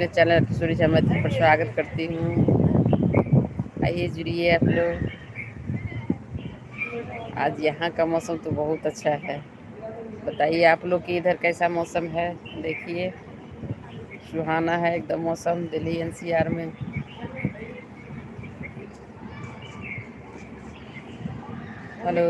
अपने चैनल किशोरी झा मैथिल पर स्वागत करती हूँ। आइए जुड़िए आप लोग। आज यहाँ का मौसम तो बहुत अच्छा है। बताइए आप लोग के इधर कैसा मौसम है। देखिए सुहाना है एकदम मौसम दिल्ली एनसीआर में। हेलो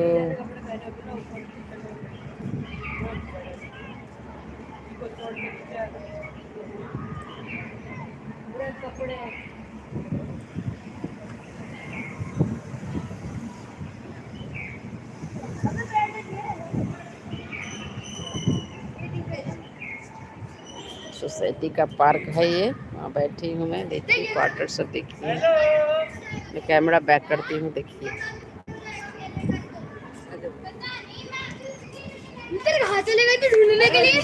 सोसाइटी का पार्क है ये, वहाँ बैठी हूँ मैं। देखिए क्वार्टर सब देखिए। मैं कैमरा बैक करती हूँ। देखिए कहाँ चले गए थे ढूंढने के लिए?